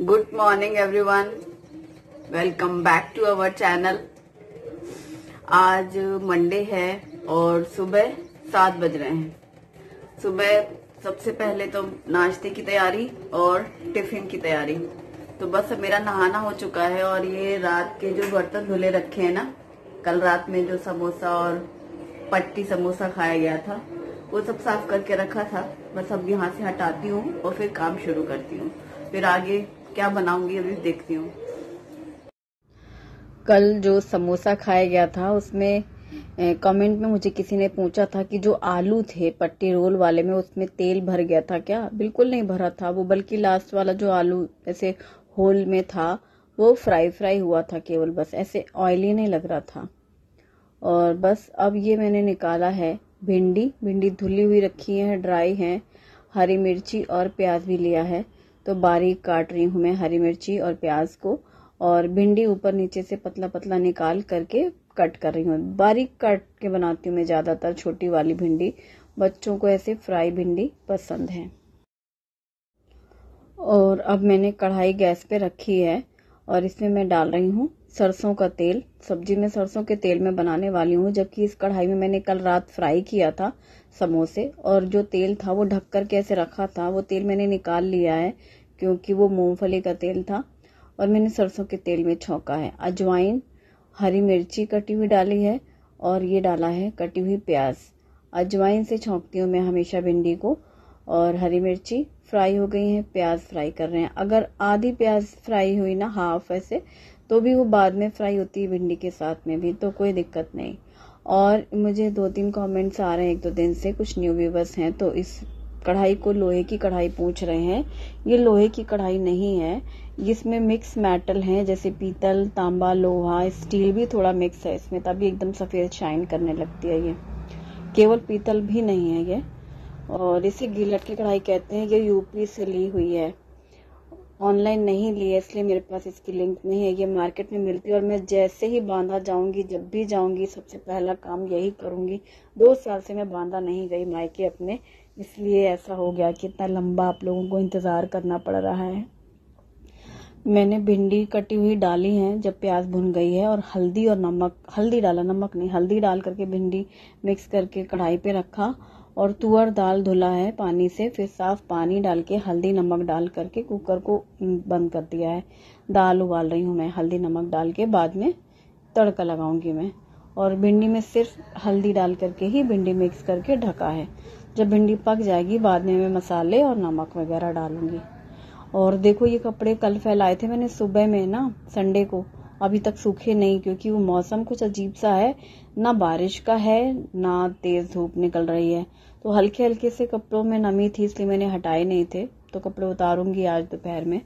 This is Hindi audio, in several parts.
Good morning everyone, welcome back to our channel. आज मंडे है और सुबह 7 बज रहे हैं। सुबह सबसे पहले तो नाश्ते की तैयारी और टिफिन की तैयारी। तो बस मेरा नहाना हो चुका है और ये रात के जो बर्तन धुले रखे हैं ना, कल रात में जो समोसा और पट्टी समोसा खाया गया था वो सब साफ करके रखा था। बस अब यहाँ से हटाती हूँ और फिर काम शुरू करती हूँ। फिर आगे क्या बनाऊंगी अभी देखती हूँ। कल जो समोसा खाया गया था उसमें कमेंट में मुझे किसी ने पूछा था कि जो आलू थे पट्टी रोल वाले में उसमें तेल भर गया था क्या। बिल्कुल नहीं भरा था वो, बल्कि लास्ट वाला जो आलू ऐसे होल में था वो फ्राई हुआ था, केवल बस ऐसे ऑयली नहीं लग रहा था। और बस अब ये मैंने निकाला है भिंडी धुली हुई रखी है, ड्राई है। हरी मिर्ची और प्याज भी लिया है, तो बारीक काट रही हूँ मैं हरी मिर्ची और प्याज को। और भिंडी ऊपर नीचे से पतला पतला निकाल करके कट कर रही हूँ। बारीक काट के बनाती हूँ मैं ज्यादातर छोटी वाली भिंडी, बच्चों को ऐसे फ्राई भिंडी पसंद है। और अब मैंने कढ़ाई गैस पे रखी है और इसमें मैं डाल रही हूँ सरसों का तेल। सब्जी में सरसों के तेल में बनाने वाली हूँ, जबकि इस कढ़ाई में मैंने कल रात फ्राई किया था समोसे, और जो तेल था वो ढक कर के ऐसे रखा था, वो तेल मैंने निकाल लिया है क्योंकि वो मूंगफली का तेल था। और मैंने सरसों के तेल में छौंका है। अजवाइन, हरी मिर्ची कटी हुई डाली है और ये डाला है कटी हुई प्याज। अजवाइन से छौंकती हूँ मैं हमेशा भिंडी को। और हरी मिर्ची फ्राई हो गई है, प्याज फ्राई कर रहे हैं। अगर आधी प्याज फ्राई हुई ना, हाफ ऐसे, तो भी वो बाद में फ्राई होती है भिंडी के साथ में भी, तो कोई दिक्कत नहीं। और मुझे 2-3 कमेंट्स आ रहे हैं 1-2 दिन से, कुछ न्यू व्यूवर्स हैं तो इस कढ़ाई को लोहे की कढ़ाई पूछ रहे हैं। ये लोहे की कढ़ाई नहीं है, इसमें मिक्स मेटल है, जैसे पीतल, तांबा, लोहा, स्टील भी थोड़ा मिक्स है इसमें, तभी एकदम सफेद शाइन करने लगती है। ये केवल पीतल भी नहीं है ये। और इसे गिलट की कढ़ाई कहते हैं। ये यूपी से ली हुई है, ऑनलाइन नहीं ली है इसलिए मेरे पास इसकी लिंक नहीं है। ये मार्केट में मिलती है और मैं जैसे ही बांधा जाऊंगी, जब भी जाऊंगी सबसे पहला काम यही करूंगी। 2 साल से मैं बांधा नहीं गई मायके अपने, इसलिए ऐसा हो गया कि इतना लंबा आप लोगों को इंतजार करना पड़ रहा है। मैंने भिंडी कटी हुई डाली है जब प्याज भुन गई है, और हल्दी और नमक, हल्दी डाला, नमक नहीं, हल्दी डाल करके भिंडी मिक्स करके कढ़ाई पे रखा। और तुअर दाल धुला है पानी से, फिर साफ पानी डाल के हल्दी नमक डाल करके कुकर को बंद कर दिया है। दाल उबाल रही हूँ मैं हल्दी नमक डाल के, बाद में तड़का लगाऊंगी मैं। और भिंडी में सिर्फ हल्दी डाल करके ही भिंडी मिक्स करके ढका है। जब भिंडी पक जाएगी बाद में मैं मसाले और नमक वगैरह डालूंगी। और देखो ये कपड़े कल फैलाए थे मैंने सुबह में ना, संडे को, अभी तक सूखे नहीं, क्योंकि वो मौसम कुछ अजीब सा है, ना बारिश का है ना तेज धूप निकल रही है, तो हल्के हल्के से कपड़ों में नमी थी इसलिए मैंने हटाए नहीं थे। तो कपड़े उतारूंगी आज दोपहर में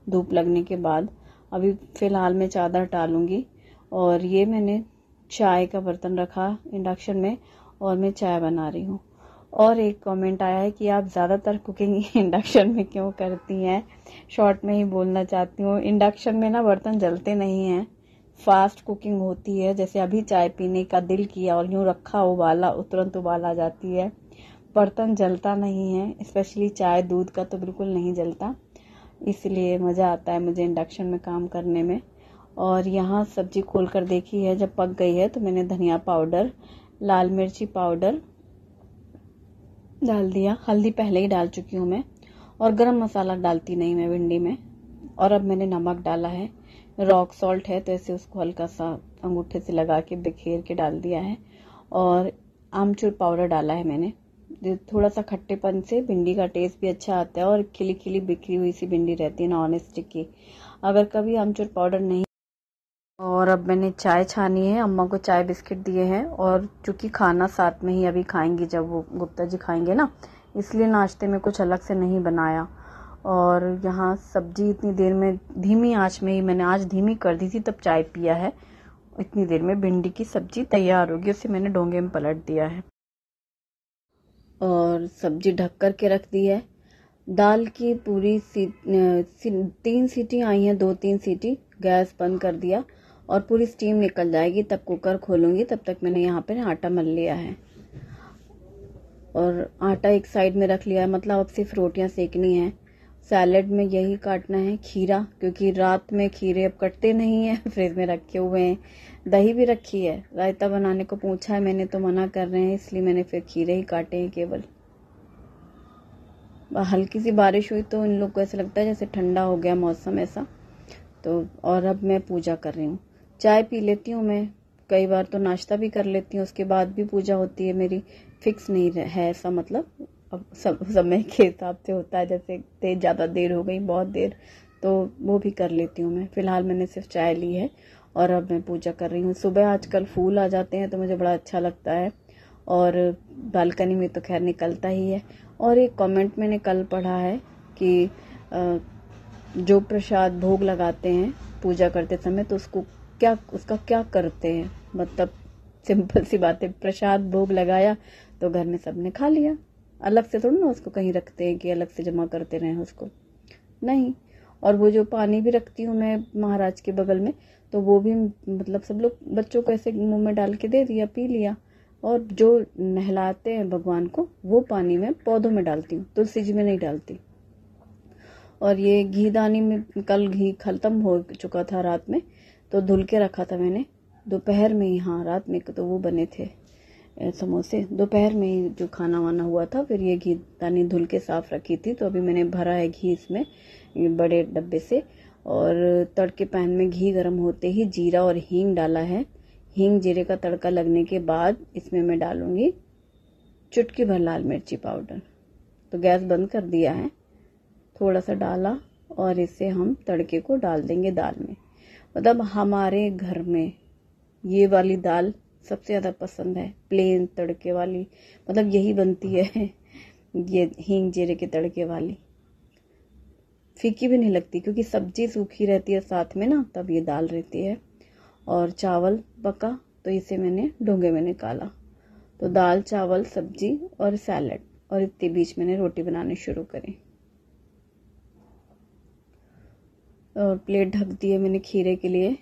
धूप लगने के बाद। अभी फिलहाल मैं चादर टालूंगी। और ये मैंने चाय का बर्तन रखा इंडक्शन में और मैं चाय बना रही हूँ। और एक कमेंट आया है कि आप ज्यादातर कुकिंग इंडक्शन में क्यों करती हैं। शॉर्ट में ही बोलना चाहती हूँ, इंडक्शन में ना बर्तन जलते नहीं हैं, फास्ट कुकिंग होती है। जैसे अभी चाय पीने का दिल किया और यूं रखा, उबाला, तुरंत उबाल आ जाती है, बर्तन जलता नहीं है। स्पेशली चाय दूध का तो बिल्कुल नहीं जलता, इसलिए मजा आता है मुझे इंडक्शन में काम करने में। और यहाँ सब्जी खोल कर देखी है, जब पक गई है तो मैंने धनिया पाउडर, लाल मिर्ची पाउडर डाल दिया, हल्दी पहले ही डाल चुकी हूँ मैं, और गरम मसाला डालती नहीं मैं भिंडी में। और अब मैंने नमक डाला है, रॉक सॉल्ट है तो ऐसे उसको हल्का सा अंगूठे से लगा के बिखेर के डाल दिया है। और आमचूर पाउडर डाला है मैंने, थोड़ा सा खट्टेपन से भिंडी का टेस्ट भी अच्छा आता है और खिली खिली बिखरी हुई सी भिंडी रहती है नॉन स्टिक की, अगर कभी आमचूर पाउडर नहीं। और अब मैंने चाय छानी है, अम्मा को चाय बिस्किट दिए हैं, और चूंकि खाना साथ में ही अभी खाएंगी जब वो गुप्ता जी खाएंगे ना, इसलिए नाश्ते में कुछ अलग से नहीं बनाया। और यहाँ सब्जी इतनी देर में धीमी आंच में ही मैंने आज धीमी कर दी थी, तब चाय पिया है। इतनी देर में भिंडी की सब्जी तैयार होगी, उसे मैंने डोंगे में पलट दिया है और सब्जी ढक कर के रख दी है। दाल की पूरी 3 सीटी आई हैं, 2-3 सीटी, गैस बंद कर दिया और पूरी स्टीम निकल जाएगी तब कुकर खोलूंगी। तब तक मैंने यहाँ पे आटा मल लिया है और आटा एक साइड में रख लिया है, मतलब अब सिर्फ रोटियां सेकनी है। सैलेड में यही काटना है, खीरा, क्योंकि रात में खीरे अब कटते नहीं है, फ्रिज में रखे हुए हैं। दही भी रखी है, रायता बनाने को पूछा है मैंने तो मना कर रहे हैं, इसलिए मैंने फिर खीरे ही काटे हैं केवल। हल्की सी बारिश हुई तो इन लोग को ऐसा लगता है जैसे ठंडा हो गया मौसम ऐसा। तो और अब मैं पूजा कर रही हूँ। चाय पी लेती हूँ मैं, कई बार तो नाश्ता भी कर लेती हूँ, उसके बाद भी पूजा होती है मेरी। फिक्स नहीं है ऐसा, मतलब अब सब समय के हिसाब से होता है, जैसे ज़्यादा देर हो गई, बहुत देर, तो वो भी कर लेती हूँ मैं। फिलहाल मैंने सिर्फ चाय ली है और अब मैं पूजा कर रही हूँ। सुबह आजकल फूल आ जाते हैं तो मुझे बड़ा अच्छा लगता है, और बालकनी में तो खैर निकलता ही है। और एक कमेंट मैंने कल पढ़ा है कि जो प्रसाद भोग लगाते हैं पूजा करते समय तो उसका क्या करते हैं, मतलब सिंपल सी बात है, प्रसाद भोग लगाया तो घर में सबने खा लिया, अलग से थोड़ा ना उसको कहीं रखते हैं कि अलग से जमा करते रहें उसको, नहीं। और वो जो पानी भी रखती हूँ मैं महाराज के बगल में, तो वो भी मतलब सब लोग बच्चों को ऐसे मुंह में डाल के दे दिया, पी लिया। और जो नहलाते हैं भगवान को वो पानी में पौधों में डालती हूँ, तुलसी जी में नहीं डालती। और ये घी दानी में कल घी खत्म हो चुका था रात में, तो धुल के रखा था मैंने दोपहर में ही। हाँ, रात में तो वो बने थे समोसे, दोपहर में ही जो खाना वाना हुआ था, फिर ये घी दानी धुल के साफ रखी थी, तो अभी मैंने भरा है घी इसमें बड़े डब्बे से। और तड़के पैन में घी गर्म होते ही जीरा और हींग डाला है। हींग जीरे का तड़का लगने के बाद इसमें मैं डालूंगी चुटकी भर लाल मिर्ची पाउडर। तो गैस बंद कर दिया है, थोड़ा सा डाला और इसे हम तड़के को डाल देंगे दाल में। मतलब हमारे घर में ये वाली दाल सबसे ज़्यादा पसंद है, प्लेन तड़के वाली, मतलब यही बनती है ये हींग जीरे के तड़के वाली। फीकी भी नहीं लगती क्योंकि सब्जी सूखी रहती है साथ में ना, तब ये दाल रहती है। और चावल पका तो इसे मैंने डोंगे में निकाला। तो दाल चावल सब्जी और सैलेड, और इतने बीच मैंने रोटी बनाने शुरू करी। और प्लेट ढक दी है मैंने खीरे के लिए।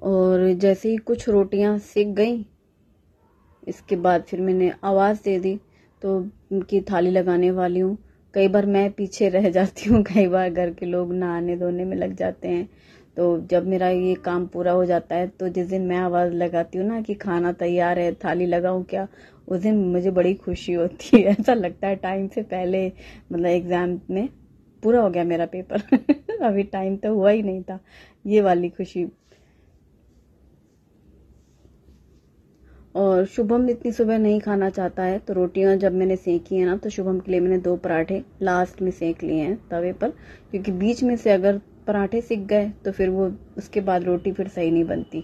और जैसे ही कुछ रोटियां सिक गई, इसके बाद फिर मैंने आवाज़ दे दी, तो उनकी थाली लगाने वाली हूँ। कई बार मैं पीछे रह जाती हूँ, कई बार घर के लोग नहाने धोने में लग जाते हैं। तो जब मेरा ये काम पूरा हो जाता है तो जिस दिन मैं आवाज़ लगाती हूँ ना कि खाना तैयार है, थाली लगाऊं क्या, उस दिन मुझे बड़ी खुशी होती है। ऐसा लगता है टाइम से पहले, मतलब एग्जाम में पूरा हो गया मेरा पेपर अभी टाइम तो हुआ ही नहीं था, ये वाली खुशी। और शुभम इतनी सुबह नहीं खाना चाहता है, तो रोटियां जब मैंने सेकी है ना, तो शुभम के लिए मैंने 2 पराठे लास्ट में सेक लिए हैं तवे पर, क्योंकि बीच में से अगर पराठे सिक गए तो फिर वो उसके बाद रोटी फिर सही नहीं बनती,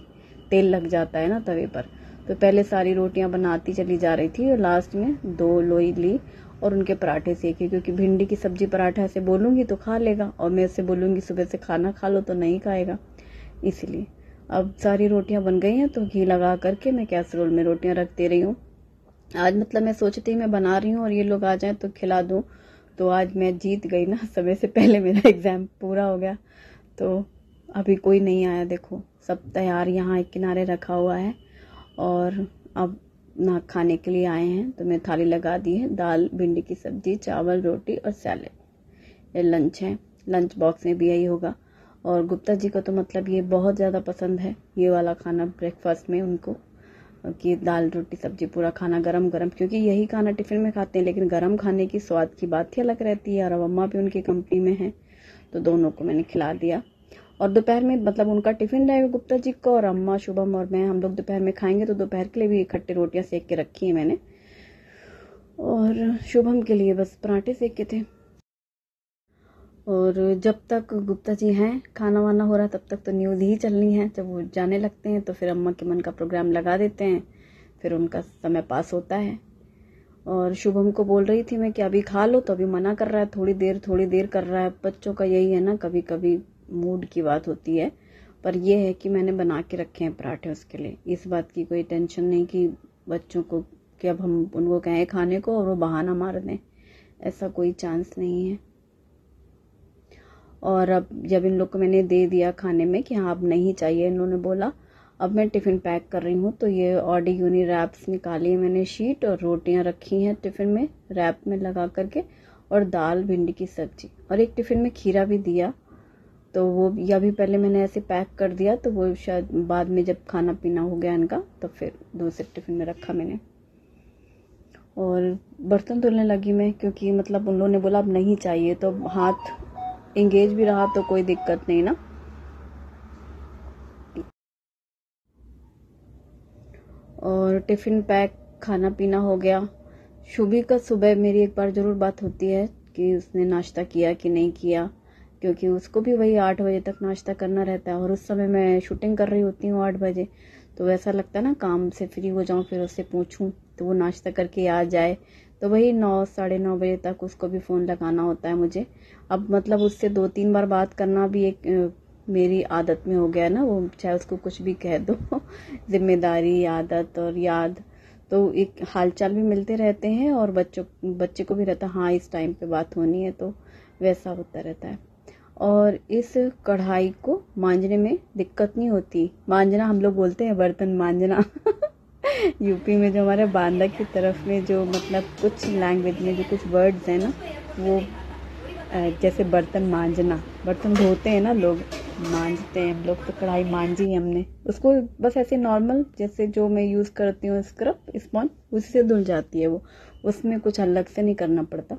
तेल लग जाता है ना तवे पर। तो पहले सारी रोटियां बनाती चली जा रही थी और लास्ट में 2 लोई ली और उनके पराठे सेके, क्योंकि भिंडी की सब्जी पराठा ऐसे बोलूंगी तो खा लेगा, और मैं उससे बोलूंगी सुबह से खाना खा लो तो नहीं खाएगा, इसलिए। अब सारी रोटियां बन गई हैं तो घी लगा करके मैं कैसरोल में रोटियां रख दे रही हूँ। आज मतलब मैं सोचती मैं बना रही हूँ और ये लोग आ जाएं तो खिला दूँ, तो आज मैं जीत गई ना, समय से पहले मेरा एग्जाम पूरा हो गया। तो अभी कोई नहीं आया, देखो सब तैयार यहाँ एक किनारे रखा हुआ है, और अब ना खाने के लिए आए हैं। तो मैं थाली लगा दी है, दाल भिंडी की सब्जी चावल रोटी और सैलेड, ये लंच है। लंच बॉक्स में भी यही होगा। और गुप्ता जी को तो मतलब ये बहुत ज़्यादा पसंद है, ये वाला खाना ब्रेकफास्ट में उनको, कि दाल रोटी सब्जी पूरा खाना गरम गरम, क्योंकि यही खाना टिफिन में खाते हैं, लेकिन गरम खाने की स्वाद की बात ही अलग रहती है। और अब अम्मा भी उनकी कंपनी में है, तो दोनों को मैंने खिला दिया। और दोपहर में मतलब उनका टिफिन रहेगा गुप्ता जी को, और अम्मा शुभम और मैं हम लोग दोपहर में खाएंगे, तो दोपहर के लिए भी इकट्ठे रोटियां सेक के रखी है मैंने। और शुभम के लिए बस पराठे सेके थे। और जब तक गुप्ता जी हैं खाना वाना हो रहा है तब तक तो न्यूज़ ही चलनी है। जब वो जाने लगते हैं तो फिर अम्मा के मन का प्रोग्राम लगा देते हैं, फिर उनका समय पास होता है। और शुभम को बोल रही थी मैं कि अभी खा लो, तो अभी मना कर रहा है, थोड़ी देर कर रहा है। बच्चों का यही है ना, कभी कभी मूड की बात होती है। पर यह है कि मैंने बना के रखे हैं पराठे उसके लिए, इस बात की कोई टेंशन नहीं कि बच्चों को, कि अब हम उनको कहें खाने को और वो बहाना मार दें, ऐसा कोई चांस नहीं है। और अब जब इन लोग को मैंने दे दिया खाने में कि हाँ अब नहीं चाहिए, इन्होंने बोला, अब मैं टिफ़िन पैक कर रही हूँ। तो ये ऑडी यूनी रैप्स निकाली है मैंने शीट, और रोटियां रखी हैं टिफ़िन में रैप में लगा करके, और दाल, भिंडी की सब्जी, और एक टिफ़िन में खीरा भी दिया। तो वो या भी पहले मैंने ऐसे पैक कर दिया, तो वो शायद बाद में जब खाना पीना हो गया इनका तो फिर दूसरे टिफ़िन में रखा मैंने। और बर्तन धुलने लगी मैं, क्योंकि मतलब उन लोगों ने बोला अब नहीं चाहिए, तो हाथ एंगेज भी रहा तो कोई दिक्कत नहीं ना। और टिफ़िन पैक, खाना पीना हो गया। शुभी का सुबह मेरी एक बार ज़रूर बात होती है कि उसने नाश्ता किया कि नहीं किया, क्योंकि उसको भी वही 8 बजे तक नाश्ता करना रहता है, और उस समय मैं शूटिंग कर रही होती हूँ 8 बजे। तो ऐसा लगता है ना काम से फ्री हो जाऊँ फिर उससे पूछूं तो वो नाश्ता करके आ जाए। तो वही 9 साढ़े 9 बजे तक उसको भी फ़ोन लगाना होता है मुझे। अब मतलब उससे 2-3 बार बात करना भी एक मेरी आदत में हो गया ना, वो चाहे उसको कुछ भी कह दो जिम्मेदारी, आदत और याद। तो एक हालचाल भी मिलते रहते हैं, और बच्चे को भी रहता हाँ इस टाइम पे बात होनी है, तो वैसा होता रहता है। और इस कढ़ाई को मांजने में दिक्कत नहीं होती। मांजना हम लोग बोलते हैं बर्तन मांजना यूपी में जो हमारे बांदा की तरफ में जो मतलब कुछ लैंग्वेज में जो कुछ वर्ड्स हैं ना, वो जैसे बर्तन मांजना, बर्तन धोते हैं ना लोग, मांजते हैं हम लोग, तो कढ़ाई मांजी हमने उसको बस ऐसे नॉर्मल, जैसे जो मैं यूज़ करती हूँ स्क्रब स्पॉन्ज, उसी से धुल जाती है वो, उसमें कुछ अलग से नहीं करना पड़ता।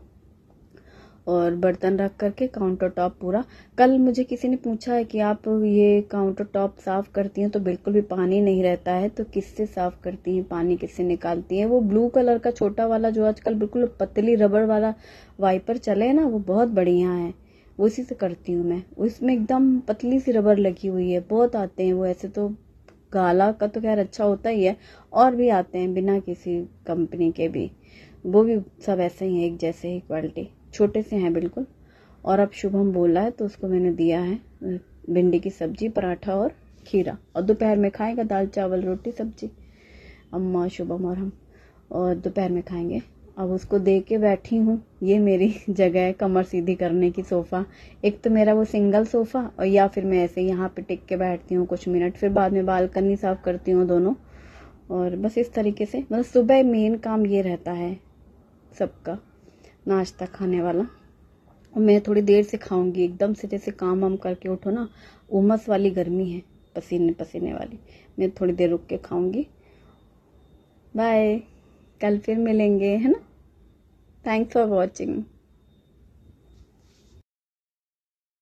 और बर्तन रख करके काउंटर टॉप पूरा। कल मुझे किसी ने पूछा है कि आप ये काउंटर टॉप साफ़ करती हैं तो बिल्कुल भी पानी नहीं रहता है, तो किससे साफ़ करती हैं, पानी किससे निकालती हैं? वो ब्लू कलर का छोटा वाला जो आजकल बिल्कुल पतली रबड़ वाला वाइपर चले है ना, वो बहुत बढ़िया है, उसी से करती हूँ मैं। उसमें एकदम पतली सी रबड़ लगी हुई है, बहुत आते हैं वो। ऐसे तो गाला का तो खैर अच्छा होता ही है, और भी आते हैं बिना किसी कंपनी के भी, वो भी सब ऐसे ही हैं, एक जैसे ही क्वालिटी, छोटे से हैं बिल्कुल। और अब शुभम बोला है तो उसको मैंने दिया है भिंडी की सब्जी, पराठा और खीरा, और दोपहर में खाएगा दाल चावल रोटी सब्जी, अम्मा शुभम और हम, और दोपहर में खाएंगे। अब उसको दे के बैठी हूँ। ये मेरी जगह है कमर सीधी करने की, सोफ़ा। एक तो मेरा वो सिंगल सोफ़ा, और या फिर मैं ऐसे यहाँ पे टिक के बैठती हूँ कुछ मिनट, फिर बाद में बालकनी साफ करती हूँ दोनों। और बस इस तरीके से मतलब सुबह मेन काम ये रहता है सबका, नाश्ता खाने वाला। और मैं थोड़ी देर से खाऊंगी, एकदम से जैसे काम वाम करके उठो ना, उमस वाली गर्मी है, पसीने पसीने वाली, मैं थोड़ी देर रुक के खाऊंगी। बाय, कल फिर मिलेंगे, है ना। Thanks for watching.